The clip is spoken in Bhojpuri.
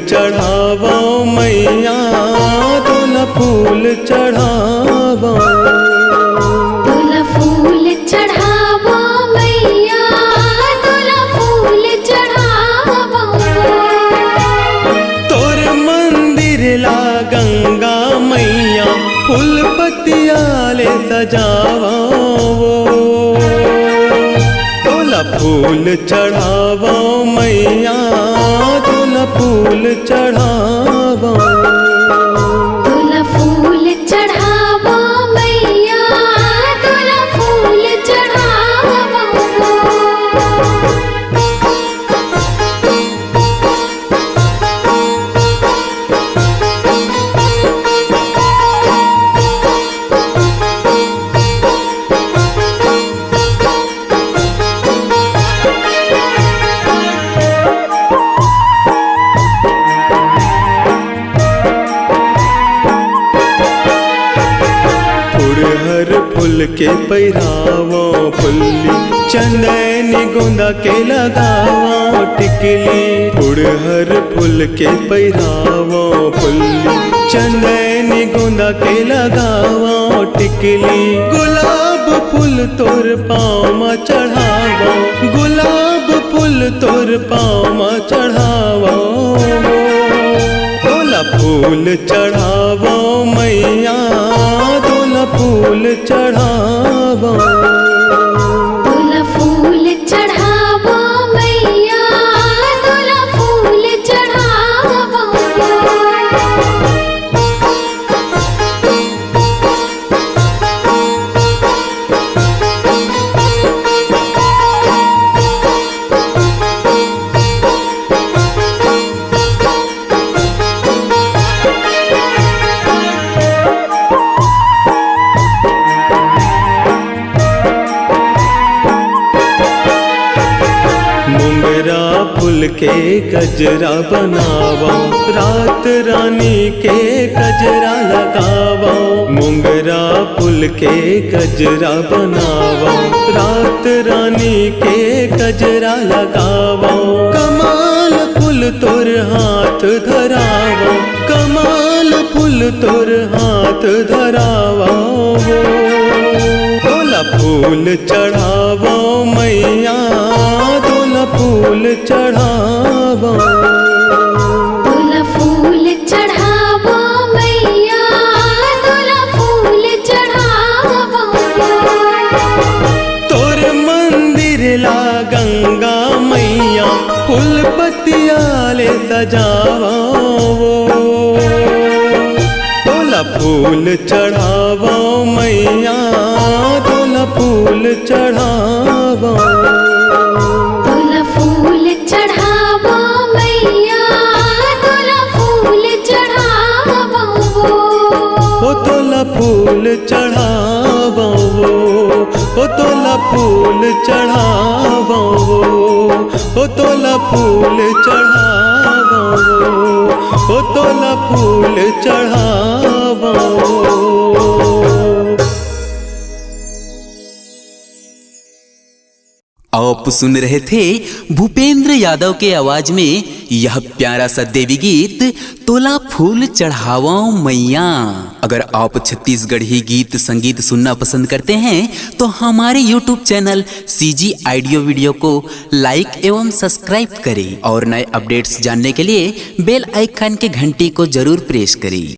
चढ़ावो मैया तोला फूल चढ़ावो। तोला फूल चढ़ावो मैया तोला फूल चढ़ावो। तोर मंदिर ला गंगा मैया फूल पतियाले सजावो। तोला फूल चढ़ावो मैया तोला फूल चढ़ावो। तोला फूल चढ़ावो मैया तोला फूल चढ़ावो। फुरहर फूल के पैरावो फुल्ली चंदनी गोंदा के लगावो टिकली। फुरहर फूल के पैरावो फुल्ली चंदनी गोंदा के लगावो टिकली। गुलाब फूल तोर पाँव में चढ़ावो। गुलाब फूल तोर पाँव में चढ़ावो। तोला फूल चढ़ावो मैया तोला फूल चढ़ावो। तोला फूल चढ़ावो मैया तोला फूल चढ़ावो। मोंगरा फूल के गजरा बनावो रात रानी के गजरा लगावो। मोंगरा फूल के गजरा बनावो रात रानी के गजरा लगावो। कमाल फूल तोर हाथ धरावो। कमाल फूल तोर हाथ धरावो। तोला फूल चढ़ावो मैया तोला फूल चढ़ावो। तोला फूल चढ़ावो मैया तोला फूल चढ़ावो। तोर मंदिर ला गंगा मैया फूल पतियाले सजावो। तोला फूल चढ़ावो मैया तोला फूल चढ़ावो। तोला फूल चढ़ावो मैया तोला फूल चढ़ावो। ओ तोला फूल चढ़ावो। ओ तोला फूल चढ़ावो। ओ तोला फूल चढ़ावो। ओ तोला फूल चढ़ावो। आप सुन रहे थे भूपेंद्र यादव के आवाज में यह प्यारा सा देवी गीत तोला फूल चढ़ावो मैया। अगर आप छत्तीसगढ़ी गीत संगीत सुनना पसंद करते हैं तो हमारे YouTube channel CG audio video को लाइक एवं सब्सक्राइब करें और नए अपडेट्स जानने के लिए बेल आइकन के घंटी को जरूर प्रेस करें।